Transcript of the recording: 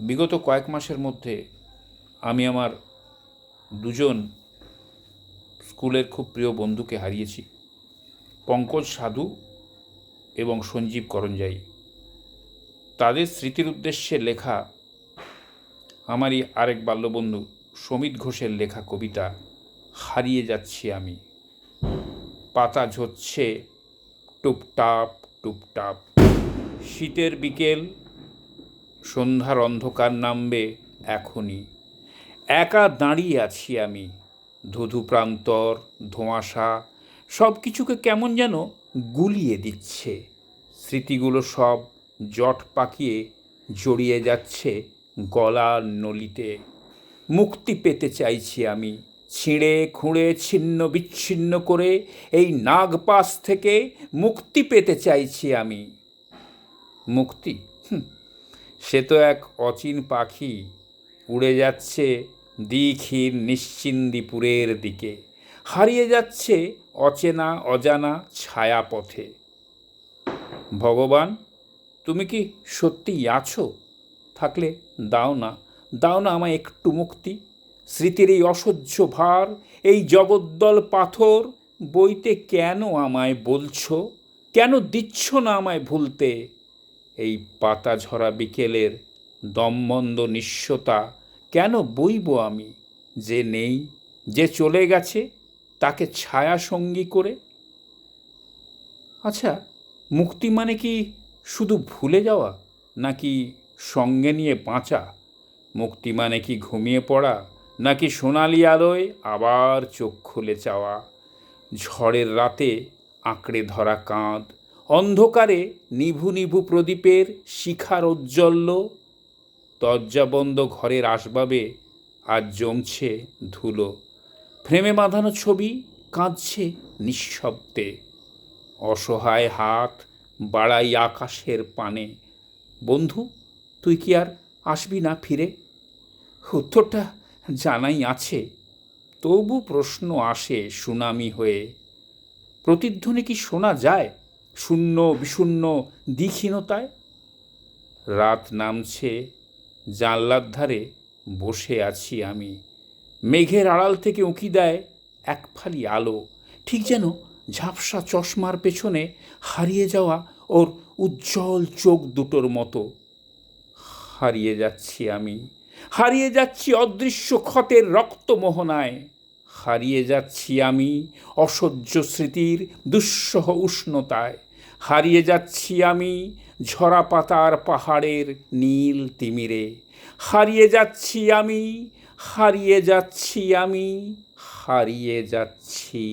বিগত কয়েক মাসের মধ্যে আমি আমার দুজন স্কুলের খুব প্রিয় বন্ধুকে হারিয়েছি, পঙ্কজ সাধু এবং সঞ্জীব করঞ্জাই। তাদের স্মৃতির উদ্দেশ্যে লেখা আমারই আরেক বাল্যবন্ধু সমিত ঘোষের লেখা কবিতা হারিয়ে যাচ্ছি আমি। পাতা ঝরছে টুপটাপ টুপটাপ, শীতের বিকেল, সন্ধ্যার অন্ধকার নামবে এখনই। একা দাঁড়িয়ে আছি আমি, ধুধু প্রান্তর, ধোঁয়াশা সব কিছুকে কেমন যেন গুলিয়ে দিচ্ছে। স্মৃতিগুলো সব জট পাকিয়ে জড়িয়ে যাচ্ছে গলার নলিতে। মুক্তি পেতে চাইছি আমি, ছিঁড়ে খুঁড়ে ছিন্ন বিচ্ছিন্ন করে এই নাগপাশ থেকে মুক্তি পেতে চাইছি আমি। মুক্তি, সে তো এক অচিন পাখি, উড়ে যাচ্ছে দ্বিখীর নিশ্চিন্দিপুরের দিকে, হারিয়ে যাচ্ছে অচেনা অজানা ছায়াপথে। ভগবান, তুমি কি সত্যিই আছো? থাকলে দাও না আমায় একটু মুক্তি। স্মৃতির এই অসহ্য ভার, এই জগদ্দল পাথর বইতে কেন আমায় বলছো? কেন দিচ্ছ না আমায় ভুলতে? এই পাতা ঝরা বিকেলের দমবন্ধ নিঃস্বতা কেন বইব আমি? যে নেই, যে চলে গেছে, তাকে ছায়া সঙ্গী করে। আচ্ছা, মুক্তি মানে কি শুধু ভুলে যাওয়া, নাকি সঙ্গে নিয়ে বাঁচা? মুক্তি মানে কি ঘুমিয়ে পড়া, নাকি সোনালি আলোয় আবার চোখ খুলে চাওয়া? ঝড়ের রাতে আঁকড়ে ধরা কাঁধ, অন্ধকারে নিভু নিভু প্রদীপের শিখার ঔজ্জ্বল্য, দরজাবন্ধ ঘরের আসবাবে আজ জমছে ধুলো। ফ্রেমে বাঁধানো ছবি কাঁদছে নিঃশব্দে। অসহায় হাত বাড়াই আকাশের পানে। বন্ধু, তুই কি আর আসবি না ফিরে? উত্তরটা জানাই আছে, তবু প্রশ্ন আসে সুনামি হয়ে। প্রতিধ্বনি কি শোনা যায় শূন্য বিষণ্ণ দ্বিহীনতায়? রাত নামছে, জানলার ধারে বসে আছি আমি। মেঘের আড়াল থেকে উঁকি দেয় এক ফালি আলো, ঠিক যেন ঝাপসা চশমার পেছনে হারিয়ে যাওয়া ওর উজ্জ্বল চোখ দুটোর মতো। হারিয়ে যাচ্ছি আমি, হারিয়ে যাচ্ছি অদৃশ্য ক্ষতের রক্তমোহনায়। হারিয়ে যাচ্ছি আমি অসহ্য স্মৃতির দুঃসহ উষ্ণতায়। হারিয়ে যাচ্ছি আমি ঝরা পাতার পাহাড়ের নীল তিমিরে। হারিয়ে যাচ্ছি আমি, হারিয়ে যাচ্ছি আমি, হারিয়ে যাচ্ছি।